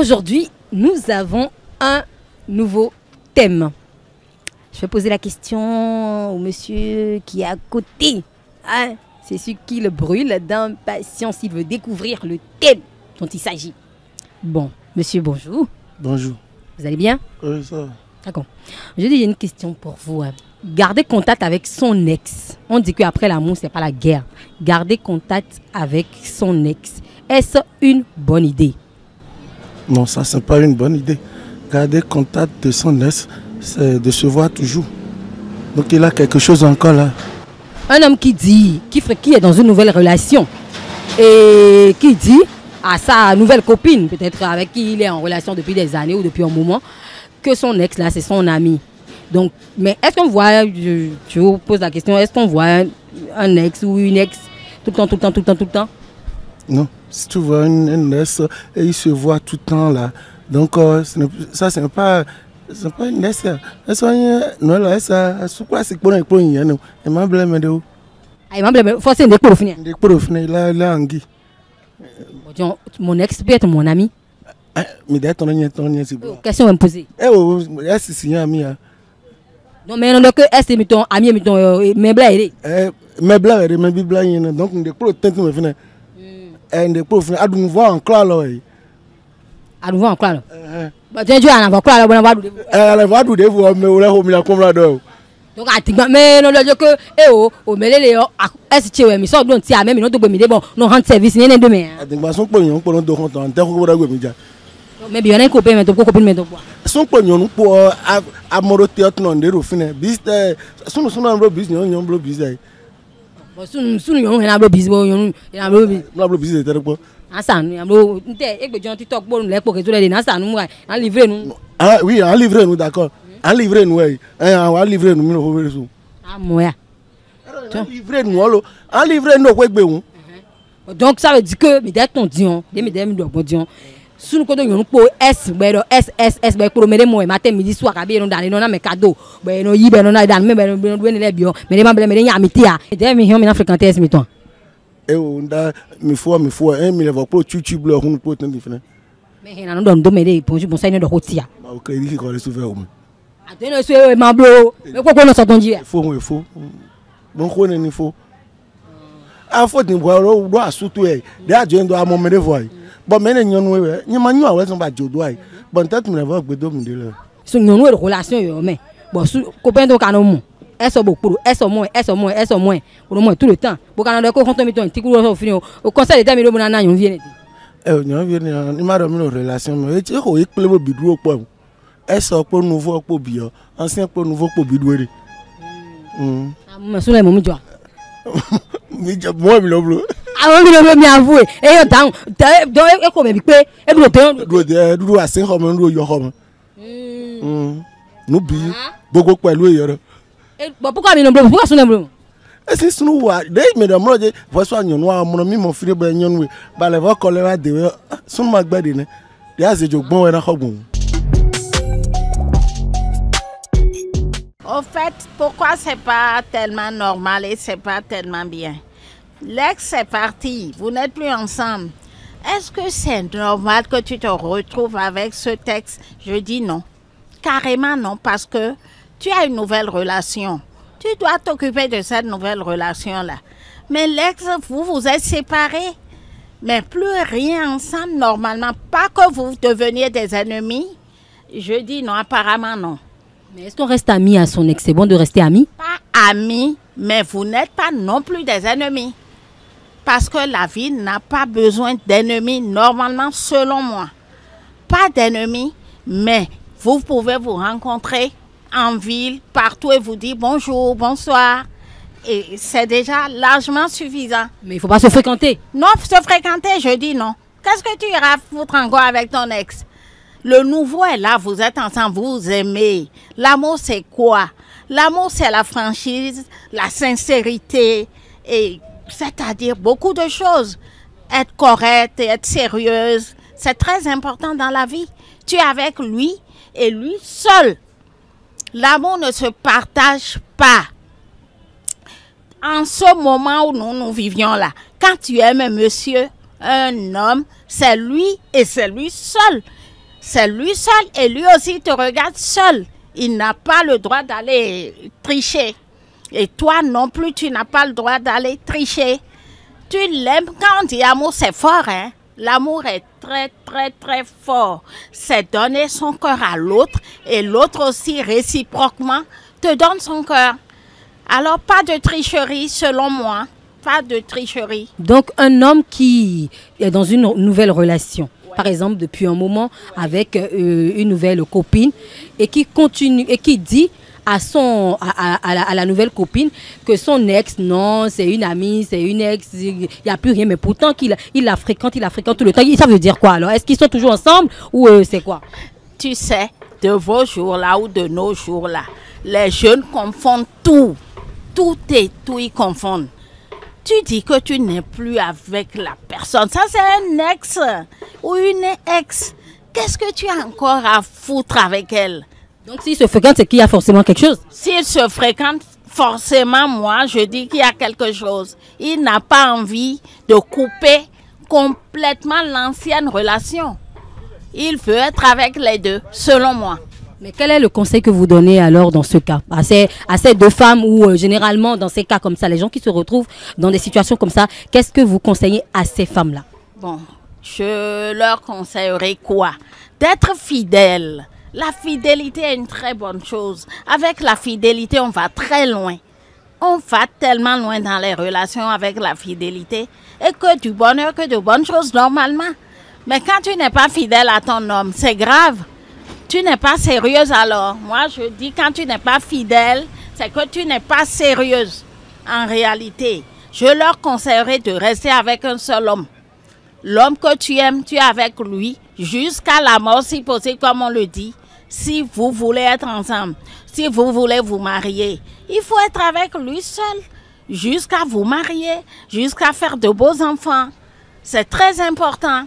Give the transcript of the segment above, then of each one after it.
Aujourd'hui, nous avons un nouveau thème. Je vais poser la question au monsieur qui est à côté. Hein? C'est celui qui le brûle d'impatience. Il veut découvrir le thème dont il s'agit. Bon, monsieur, bonjour. Bonjour. Vous allez bien? Oui, ça va. D'accord. Je dis, j'ai une question pour vous. Garder contact avec son ex. On dit qu'après l'amour, c'est pas la guerre. Garder contact avec son ex. Est-ce une bonne idée? Non, ça, c'est pas une bonne idée. Garder contact de son ex, c'est de se voir toujours. Donc, il a quelque chose encore là. Un homme qui est dans une nouvelle relation et qui dit à sa nouvelle copine, peut-être avec qui il est en relation depuis des années ou depuis un moment, que son ex là, c'est son ami. Donc, mais est-ce qu'on voit, je vous pose la question, est-ce qu'on voit un ex ou une ex tout le temps? Non, si tu vois un ex et il se voit tout le temps là, donc ça, c'est pas une ex. Non, là, ça, c'est quoi, c'est pour un et ma blâme de où? Ah, ma blâme, faut c'est une pour finir. Des pour finir, là, Anguille. Mon ex peut être mon ami. Mais d'ailleurs, ton ami, c'est bon. Question à me poser. C'est un ami. Non, mais non, que est-ce que ton ami, mes blagues, mes blagues, mes blagues, donc on découvre le temps que me finit. On découvre, à nous voir encore là. À nous voir encore là. Bah, tu as un avocat là, on va nous. Elle va nous dévoiler, mais on l'a remis la commande là. Donc, mais non, le que, mais les est-ce que tu es mis ça, donc tu as même une autre bonne idée, bon, non, rendre service, n'est pas demain. Je pense que nous pouvons nous rendre compte, mais bien, un copain, mais ton copain, mais ton quoi. Son pognon pour amoro théâtre non de refiner. Business, son business, non blo business. Bon, son yon na blo business, yon na blo business. Non blo business, t'as quoi? Asa nous, blo, nte, ek be jon TikTok bon les pour que tout les na asa nous, en livrer nous. Ah oui, en livrer nous d'accord. En livrer nous, en livrer nous, nous revenons sous. Ah moi. En livrer nous, en livrer nous, quoi que nous. Donc ça veut dire que, mais dès ton dion, des mesdames de bon dion. Si nous connaissons pour S, pour me demander matin, midi, soir, à bien dans les cadeaux, ben non, il ben non, dans même ben les bio, mais les membres les amitiés, et des millions maintenant fréquenter S mettons. Et on a mes fois, mais les voix pour YouTube là, on peut tenir différent. Mais il y en a d'autres domaines pour bon ça de rotia. Ok, il faut les sauver au moins. Attends, c'est ma blo, mais quoi qu'on a sorti. Il faut. Bon, on est il faut. Ah, faut ne voir ou doit surtout. Déjà, je dois m'en mettre voir. Bon, mais les gens ne m'ont pas dit que je dois. Bon, peut-être que je vais vous dire. C'est une relation, mais bon, copain de canon. Est-ce beaucoup, est-ce moins, pour le moins tout le temps. Pour qu'on ait des comptes, on petit coup au final. Au conseil d'état, mais le bon an, on vient. On vient, il m'a donné une relation, mais il faut que le bidou au point. Est-ce pour nouveau pour bio, ancien pour nouveau pour bidou. Ah, sur les moments, moi, je l'ai ah, on veut bien avouer. Et donc, comme il peut, et vous le nous à 5 hommes, nous, nous, beaucoup quoi, lui, pourquoi il ne pourquoi son emblème? C'est ce nous voit. Dès que mesdames, voici un noir, mon ami, mon frère, ben, yon, bah, les voix colère de son magbadine. Il y a des jours bons et un bon. Au fait, pourquoi c'est pas tellement normal et c'est pas tellement bien? L'ex est parti, vous n'êtes plus ensemble. Est-ce que c'est normal que tu te retrouves avec ce texte? Je dis non. Carrément non, parce que tu as une nouvelle relation. Tu dois t'occuper de cette nouvelle relation-là. Mais l'ex, vous êtes séparés. Mais plus rien ensemble normalement. Pas que vous deveniez des ennemis. Je dis non, apparemment non. Mais est-ce qu'on reste amis à son ex? C'est bon de rester amis? Pas amis, mais vous n'êtes pas non plus des ennemis. Parce que la vie n'a pas besoin d'ennemis, normalement, selon moi. Pas d'ennemis, mais vous pouvez vous rencontrer en ville, partout, et vous dire bonjour, bonsoir. Et c'est déjà largement suffisant. Mais il ne faut pas se fréquenter. Non, se fréquenter, je dis non. Qu'est-ce que tu iras foutre encore avec ton ex? Le nouveau est là, vous êtes ensemble, vous aimez. L'amour, c'est quoi? L'amour, c'est la franchise, la sincérité, et c'est-à-dire beaucoup de choses. Être correcte et être sérieuse, c'est très important dans la vie. Tu es avec lui et lui seul. L'amour ne se partage pas. En ce moment où nous vivions là, quand tu aimes un monsieur, un homme, c'est lui et c'est lui seul. C'est lui seul et lui aussi te regarde seul. Il n'a pas le droit d'aller tricher. Et toi non plus, tu n'as pas le droit d'aller tricher. Tu l'aimes. Quand on dit amour, c'est fort, hein? L'amour est très, très, très fort. C'est donner son cœur à l'autre et l'autre aussi réciproquement te donne son cœur. Alors, pas de tricherie, selon moi. Pas de tricherie. Donc, un homme qui est dans une nouvelle relation, par exemple, depuis un moment, avec une nouvelle copine, et qui continue, et qui dit à la nouvelle copine que son ex, non, c'est une amie, c'est une ex, il n'y a plus rien, mais pourtant il la fréquente tout le temps. Ça veut dire quoi alors? Est-ce qu'ils sont toujours ensemble ou c'est quoi? Tu sais, de vos jours-là ou de nos jours-là, les jeunes confondent tout. Tout et tout, ils confondent. Tu dis que tu n'es plus avec la personne. Ça, c'est un ex ou une ex. Qu'est-ce que tu as encore à foutre avec elle? Donc, s'ils se fréquentent, c'est qu'il y a forcément quelque chose. S'ils se fréquentent, forcément, moi, je dis qu'il y a quelque chose. Il n'a pas envie de couper complètement l'ancienne relation. Il veut être avec les deux, selon moi. Mais quel est le conseil que vous donnez alors dans ce cas à ces deux femmes ou généralement dans ces cas comme ça, les gens qui se retrouvent dans des situations comme ça, qu'est-ce que vous conseillez à ces femmes-là? Bon, je leur conseillerais quoi? D'être fidèles. La fidélité est une très bonne chose. Avec la fidélité, on va très loin. On va tellement loin dans les relations avec la fidélité. Et que du bonheur, que de bonnes choses normalement. Mais quand tu n'es pas fidèle à ton homme, c'est grave. Tu n'es pas sérieuse alors. Moi, je dis quand tu n'es pas fidèle, c'est que tu n'es pas sérieuse. En réalité, je leur conseillerais de rester avec un seul homme. L'homme que tu aimes, tu es avec lui jusqu'à la mort, si possible, comme on le dit. Si vous voulez être ensemble, si vous voulez vous marier, il faut être avec lui seul jusqu'à vous marier, jusqu'à faire de beaux enfants. C'est très important.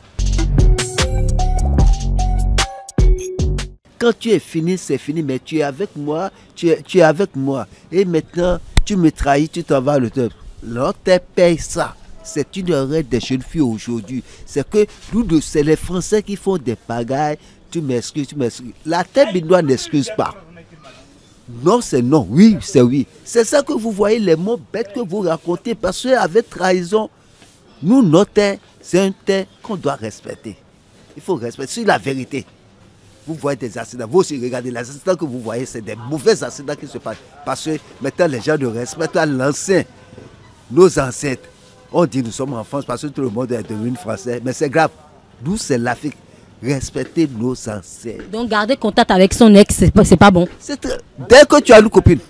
Quand tu es fini, c'est fini, mais tu es avec moi, tu es avec moi. Et maintenant, tu me trahis, tu t'en vas à l'autre. L'autre paye ça. C'est une erreur des jeunes filles aujourd'hui. C'est que nous, c'est les Français qui font des pagailles. Tu m'excuses, tu m'excuses. La tête binoise n'excuse pas. Non, c'est non. Oui, c'est oui. C'est ça que vous voyez, les mots bêtes que vous racontez. Parce qu'avec trahison, nous, notre terre, c'est un terre qu'on doit respecter. Il faut respecter. C'est la vérité. Vous voyez des accidents. Vous aussi, regardez, les accidents que vous voyez, c'est des mauvais accidents qui se passent. Parce que maintenant, les gens ne respectent pas l'ancien. Nos ancêtres. On dit nous sommes en France parce que tout le monde est devenu français. Mais c'est grave. Nous, c'est l'Afrique. Respecter nos ancêtres. Donc garder contact avec son ex, c'est pas bon. Dès que tu as une copine,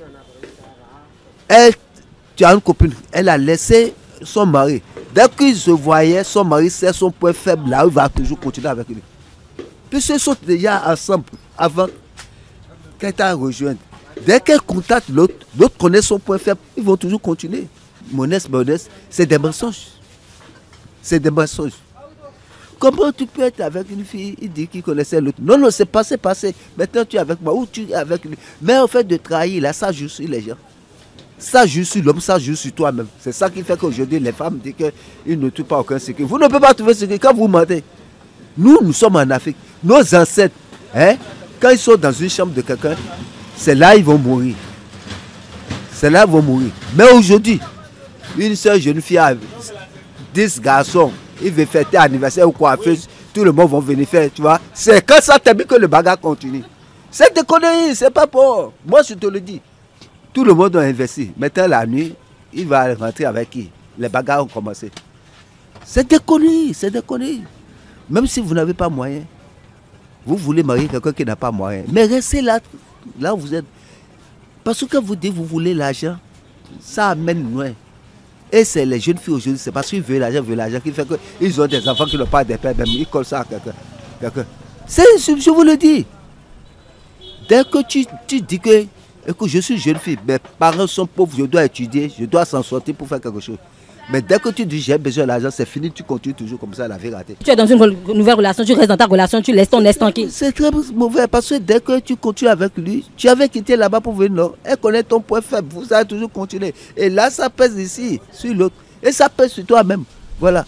elle a laissé son mari. Dès qu'il se voyait, son mari c'est son point faible, là, il va toujours continuer avec lui. Puisqu'ils sont déjà ensemble avant qu'elle t'a rejoint. Dès qu'elle contacte l'autre, l'autre connaît son point faible, ils vont toujours continuer. Moneste, c'est des mensonges. C'est des mensonges. Comment tu peux être avec une fille, il dit qu'il connaissait l'autre. Non, non, c'est passé. Maintenant tu es avec moi ou tu es avec lui. Mais en fait de trahir, là, ça joue sur les gens. Ça joue sur l'homme, ça joue sur toi-même. C'est ça qui fait qu'aujourd'hui les femmes disent qu'ils ne trouvent pas aucun secret. Vous ne pouvez pas trouver secret quand vous mentez. Nous sommes en Afrique. Nos ancêtres, quand ils sont dans une chambre de quelqu'un, c'est là qu'ils vont mourir. C'est là qu'ils vont mourir. Mais aujourd'hui, une seule jeune fille a 10 garçons. Il veut fêter anniversaire ou quoi, tout le monde va venir faire, tu vois. C'est quand ça t'habite que le bagarre continue. C'est des conneries, c'est pas bon. Moi, je te le dis. Tout le monde doit investir. Maintenant, la nuit, il va rentrer avec qui? Les bagarres ont commencé. C'est des conneries. Même si vous n'avez pas moyen, vous voulez marier quelqu'un qui n'a pas moyen. Mais restez là où vous êtes. Parce que quand vous dites que vous voulez l'argent, ça amène loin. Et c'est les jeunes filles aujourd'hui, c'est parce qu'ils veulent l'argent, qui fait qu'ils ont des enfants qui n'ont pas de père, même ils collent ça à quelqu'un. Je vous le dis. Dès que tu dis que je suis jeune fille, mes parents sont pauvres, je dois étudier, je dois s'en sortir pour faire quelque chose. Mais dès que tu dis j'ai besoin d'argent, c'est fini, tu continues toujours comme ça, la vie ratée. Tu es dans une nouvelle relation, tu restes dans ta relation, tu laisses ton ex tranquille. C'est très mauvais parce que dès que tu continues avec lui, tu avais quitté là-bas pour venir, non? Elle connaît ton point faible, vous allez toujours continuer. Et là, ça pèse ici, sur l'autre. Et ça pèse sur toi-même. Voilà.